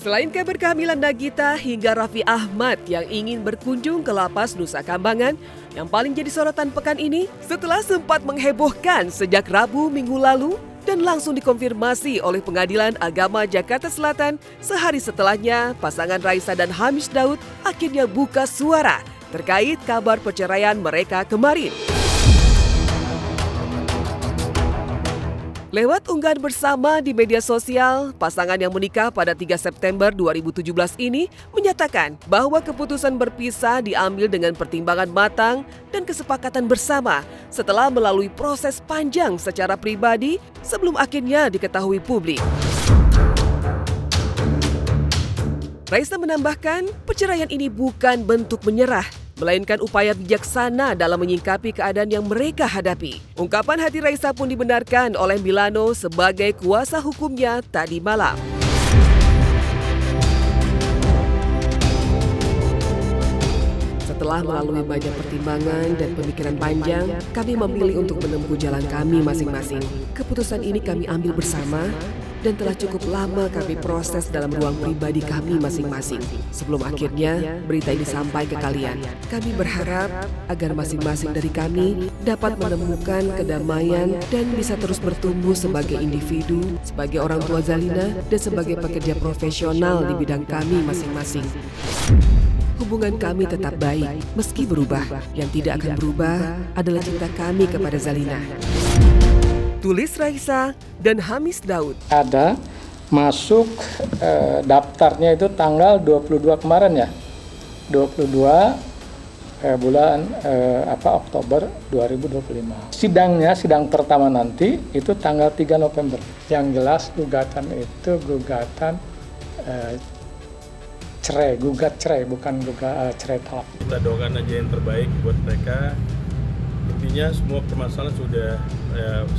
Selain kabar kehamilan Nagita hingga Raffi Ahmad yang ingin berkunjung ke Lapas Nusa Kambangan, yang paling jadi sorotan pekan ini setelah sempat menghebohkan sejak Rabu minggu lalu dan langsung dikonfirmasi oleh Pengadilan Agama Jakarta Selatan sehari setelahnya, pasangan Raisa dan Hamish Daud akhirnya buka suara terkait kabar perceraian mereka kemarin. Lewat unggahan bersama di media sosial, pasangan yang menikah pada 3 September 2017 ini menyatakan bahwa keputusan berpisah diambil dengan pertimbangan matang dan kesepakatan bersama setelah melalui proses panjang secara pribadi sebelum akhirnya diketahui publik. Raisa menambahkan, perceraian ini bukan bentuk menyerah, melainkan upaya bijaksana dalam menyingkapi keadaan yang mereka hadapi. Ungkapan hati Raisa pun dibenarkan oleh Milano sebagai kuasa hukumnya tadi malam. Setelah melalui banyak pertimbangan dan pemikiran panjang, kami memilih untuk menempuh jalan kami masing-masing. Keputusan ini kami ambil bersama dan telah cukup lama kami proses dalam ruang pribadi kami masing-masing. Sebelum akhirnya berita ini sampai ke kalian, kami berharap agar masing-masing dari kami dapat menemukan kedamaian dan bisa terus bertumbuh sebagai individu, sebagai orang tua Zalina, dan sebagai pekerja profesional di bidang kami masing-masing. Hubungan kami tetap baik, meski berubah. Yang tidak akan berubah adalah cinta kami kepada Zalina. Tulis Raisa dan Hamish Daud. Ada masuk daftarnya itu tanggal 22 kemarin ya. 22 bulan Oktober 2025. Sidang pertama nanti itu tanggal 3 November. Yang jelas gugatan itu gugatan cerai, gugat cerai, bukan gugat cerai talak. Kita doakan aja yang terbaik buat mereka. Intinya semua permasalahan sudah,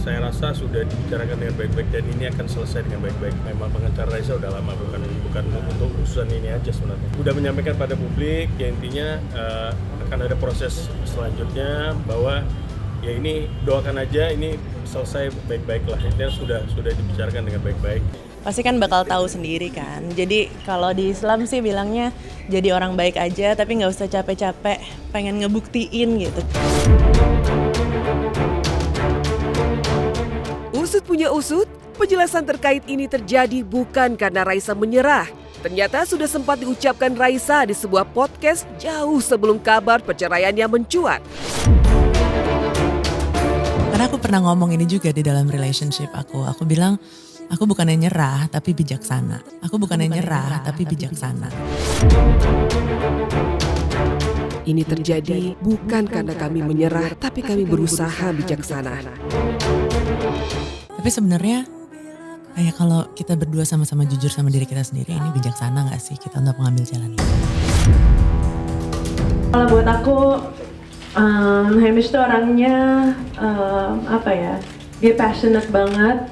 saya rasa sudah dibicarakan dengan baik-baik dan ini akan selesai dengan baik-baik. Memang pengacara Raisa udah lama, bukan untuk urusan ini aja sebenarnya. Udah menyampaikan pada publik, ya intinya akan ada proses selanjutnya bahwa ya ini doakan aja ini selesai baik-baik lah. Intinya sudah dibicarakan dengan baik-baik. Pasti kan bakal tahu sendiri kan. Jadi kalau di Islam sih bilangnya jadi orang baik aja tapi nggak usah capek-capek pengen ngebuktiin gitu. Usut punya usut, penjelasan terkait ini terjadi bukan karena Raisa menyerah. Ternyata sudah sempat diucapkan Raisa di sebuah podcast jauh sebelum kabar perceraiannya mencuat. Karena aku pernah ngomong ini juga di dalam relationship aku. Aku bilang, aku bukannya nyerah tapi bijaksana. Aku bukannya nyerah tapi bijaksana. Ini terjadi bukan karena kami menyerah, tapi kami berusaha bijaksana. Tapi sebenarnya kayak kalau kita berdua sama-sama jujur sama diri kita sendiri, ini bijaksana gak sih kita untuk mengambil jalan ini? Kalau buat aku, Hamish tuh orangnya dia passionate banget.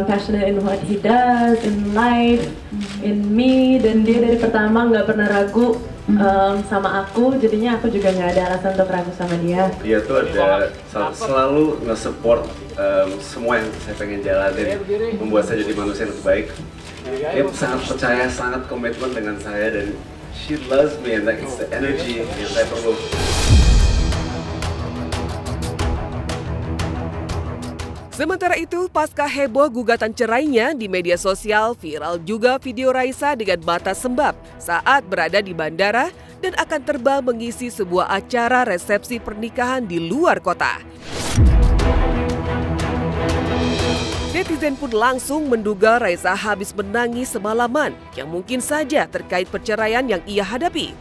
Passionate in what he does, in life, in me, dan dia dari pertama nggak pernah ragu sama aku, jadinya aku juga nggak ada alasan untuk ragu sama dia. Dia tuh ada selalu nge-support semua yang saya pengen jalanin, membuat saya jadi manusia yang lebih baik. Dia sangat percaya, sangat komitmen dengan saya, dan she loves me, and that is the energy yang saya perlu. Sementara itu, pasca heboh gugatan cerainya di media sosial, viral juga video Raisa dengan mata sembab saat berada di bandara dan akan terbang mengisi sebuah acara resepsi pernikahan di luar kota. Netizen pun langsung menduga Raisa habis menangis semalaman yang mungkin saja terkait perceraian yang ia hadapi.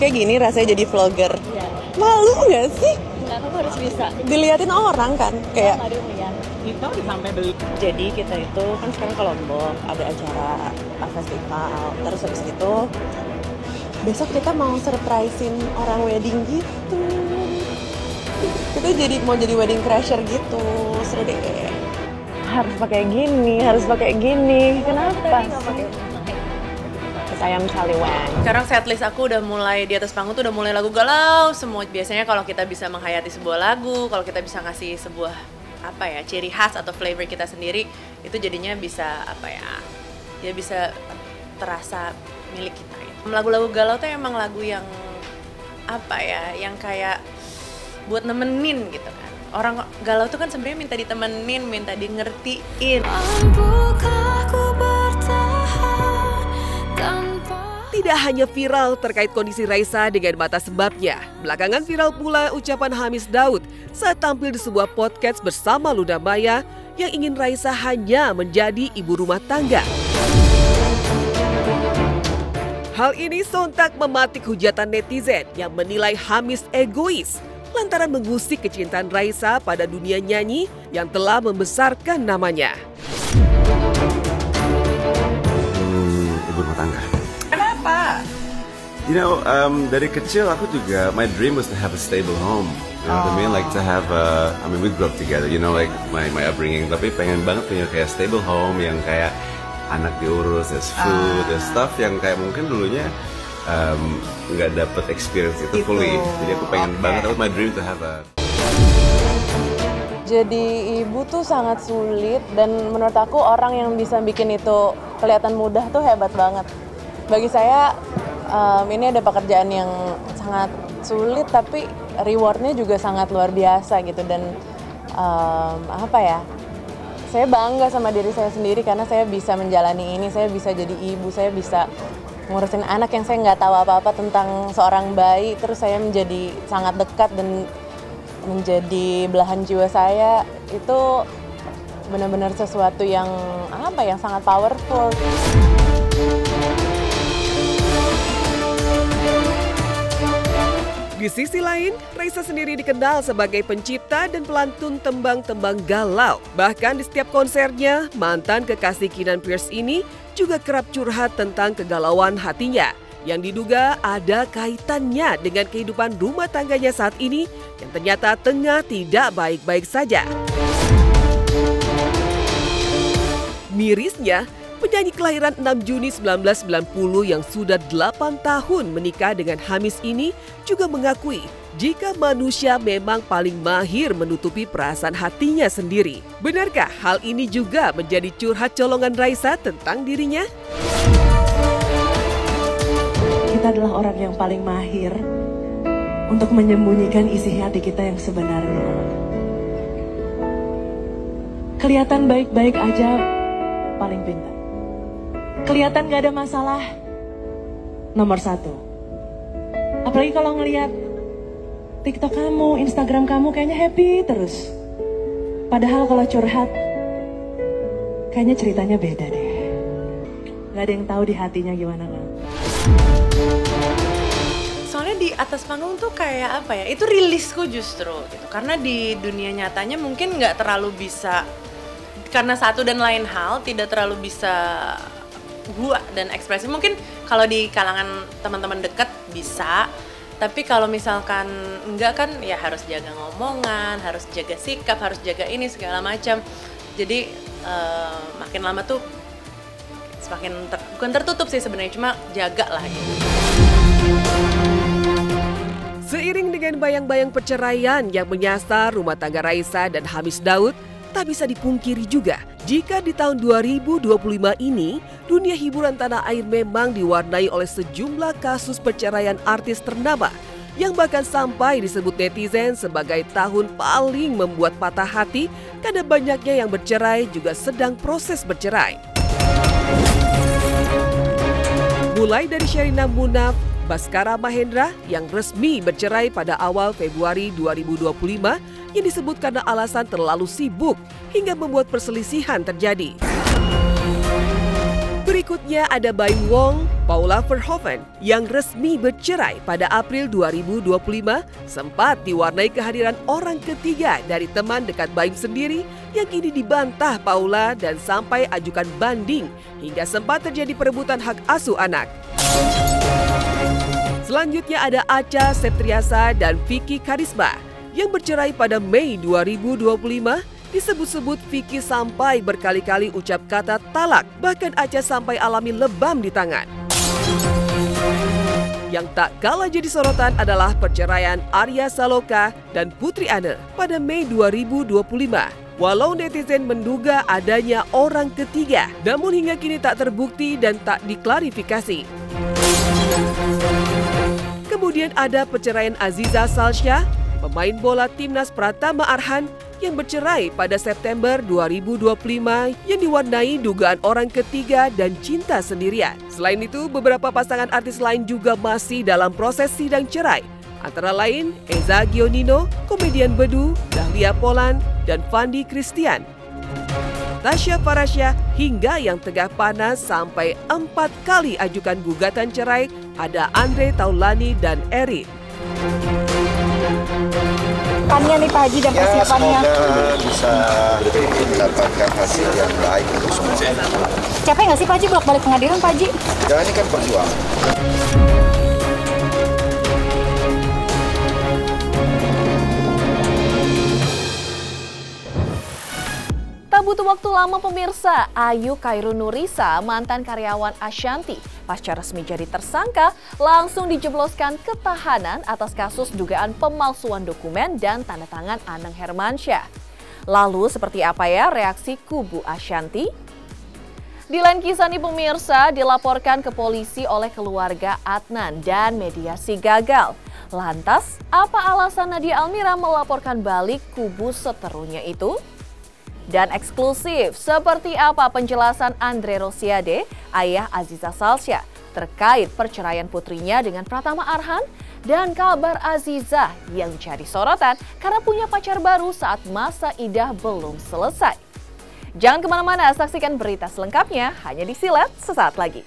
Kayak gini rasanya jadi vlogger. Malu nggak sih? Enggak, kamu harus bisa. Diliatin orang kan, kayak itu sampai beli. Jadi kita itu kan sekarang ke Lombok ada acara festival, terus habis itu besok kita mau surprisein orang wedding gitu. Kita mau jadi wedding crasher gitu, seru deh. Harus pakai gini. Kenapa sih? Ayam Saliwan. Sekarang setlist aku udah mulai di atas panggung tuh udah mulai lagu galau semua. Biasanya kalau kita bisa menghayati sebuah lagu, kalau kita bisa ngasih sebuah ciri khas atau flavor kita sendiri, itu jadinya bisa ya bisa terasa milik kita. Lagu-lagu galau tuh emang lagu yang yang kayak buat nemenin gitu kan. Orang galau tuh kan sebenarnya minta ditemenin, minta di ngertiin. Tidak hanya viral terkait kondisi Raisa dengan mata sebabnya, belakangan viral pula ucapan Hamis Daud saat tampil di sebuah podcast bersama Luna Maya yang ingin Raisa hanya menjadi ibu rumah tangga. Hal ini sontak mematik hujatan netizen yang menilai Hamis egois lantaran mengusik kecintaan Raisa pada dunia nyanyi yang telah membesarkan namanya. Ibu rumah tangga. Kenapa? You know, dari kecil aku juga, my dream was to have a stable home. You know what I mean? Like to have we grew up together, you know, like my upbringing. Tapi pengen banget punya kayak stable home yang kayak anak diurus, there's food, there's stuff yang kayak mungkin dulunya nggak dapet experience itu fully. Jadi aku pengen banget, that was my dream to have a... Jadi ibu tuh sangat sulit dan menurut aku orang yang bisa bikin itu kelihatan mudah tuh hebat banget. Bagi saya ini ada pekerjaan yang sangat sulit tapi rewardnya juga sangat luar biasa gitu dan saya bangga sama diri saya sendiri karena saya bisa menjalani ini, saya bisa jadi ibu, saya bisa ngurusin anak yang saya nggak tahu apa-apa tentang seorang bayi, terus saya menjadi sangat dekat dan menjadi belahan jiwa saya. Itu benar-benar sesuatu yang sangat powerful. Di sisi lain, Raisa sendiri dikenal sebagai pencipta dan pelantun tembang-tembang galau. Bahkan di setiap konsernya, mantan kekasih Keenan Pierce ini juga kerap curhat tentang kegalauan hatinya yang diduga ada kaitannya dengan kehidupan rumah tangganya saat ini yang ternyata tengah tidak baik-baik saja. Mirisnya, penyanyi kelahiran 6 Juni 1990 yang sudah 8 tahun menikah dengan Hamis ini juga mengakui jika manusia memang paling mahir menutupi perasaan hatinya sendiri. Benarkah hal ini juga menjadi curhat colongan Raisa tentang dirinya? Kita adalah orang yang paling mahir untuk menyembunyikan isi hati kita yang sebenarnya. Kelihatan baik-baik aja paling pintar. Kelihatan gak ada masalah, nomor 1. Apalagi kalau ngelihat TikTok kamu, Instagram kamu kayaknya happy terus. Padahal kalau curhat, kayaknya ceritanya beda deh. Gak ada yang tahu di hatinya gimana kan. Soalnya di atas panggung tuh kayak itu rilisku justru gitu. Karena di dunia nyatanya mungkin nggak terlalu bisa, karena satu dan lain hal tidak terlalu bisa gua dan ekspresi. Mungkin kalau di kalangan teman-teman dekat bisa, tapi kalau misalkan enggak kan ya harus jaga ngomongan, harus jaga sikap, harus jaga ini segala macam. Jadi makin lama tuh semakin bukan tertutup sih sebenarnya, cuma jaga lah gitu. Seiring dengan bayang-bayang perceraian yang menyasar rumah tangga Raisa dan Hamis Daud, tak bisa dipungkiri juga jika di tahun 2025 ini dunia hiburan tanah air memang diwarnai oleh sejumlah kasus perceraian artis ternama yang bahkan sampai disebut netizen sebagai tahun paling membuat patah hati karena banyaknya yang bercerai juga sedang proses bercerai. Mulai dari Sherina Munaf, Baskara Mahendra yang resmi bercerai pada awal Februari 2025 yang disebut karena alasan terlalu sibuk hingga membuat perselisihan terjadi. Berikut Berikutnya ada Baim Wong, Paula Verhoeven yang resmi bercerai pada April 2025 sempat diwarnai kehadiran orang ketiga dari teman dekat Baim sendiri yang kini dibantah Paula dan sampai ajukan banding hingga sempat terjadi perebutan hak asuh anak. Selanjutnya ada Acha Septriasa dan Vicky Karisma yang bercerai pada Mei 2025. Disebut-sebut Vicky sampai berkali-kali ucap kata talak, bahkan Acha sampai alami lebam di tangan. Yang tak kalah jadi sorotan adalah perceraian Arya Saloka dan Putri Anne pada Mei 2025. Walau netizen menduga adanya orang ketiga, namun hingga kini tak terbukti dan tak diklarifikasi. Kemudian ada perceraian Aziza Salsha, pemain bola timnas Pratama Arhan yang bercerai pada September 2025 yang diwarnai dugaan orang ketiga dan cinta sendirian. Selain itu, beberapa pasangan artis lain juga masih dalam proses sidang cerai. Antara lain Eza Gionino, komedian Bedu, Dahlia Polan, dan Fandi Christian. Tasya Farasya hingga yang tengah panas sampai 4 kali ajukan gugatan cerai ada Andre Taulani dan Eri. Nih Pak Haji dan persiapannya. Semoga bisa mendapatkan hasil yang baik untuk semua. Capek nggak sih Pak Haji bolak-balik pengadilan Pak Haji? Ya ini kan perjuangan. Tak butuh waktu lama pemirsa, Ayu Khairunurisa, mantan karyawan Ashanti, pasca resmi jadi tersangka, langsung dijebloskan ke tahanan atas kasus dugaan pemalsuan dokumen dan tanda tangan Anang Hermansyah. Lalu seperti apa ya reaksi kubu Ashanti? Dilan Kisani pemirsa dilaporkan ke polisi oleh keluarga Adnan dan mediasi gagal. Lantas, apa alasan Nadia Almira melaporkan balik kubu seterunya itu? Dan eksklusif, seperti apa penjelasan Andre Rosiade, ayah Aziza Salsha, terkait perceraian putrinya dengan Pratama Arhan dan kabar Aziza yang jadi sorotan karena punya pacar baru saat masa idah belum selesai. Jangan kemana-mana, saksikan berita selengkapnya hanya di Silet sesaat lagi.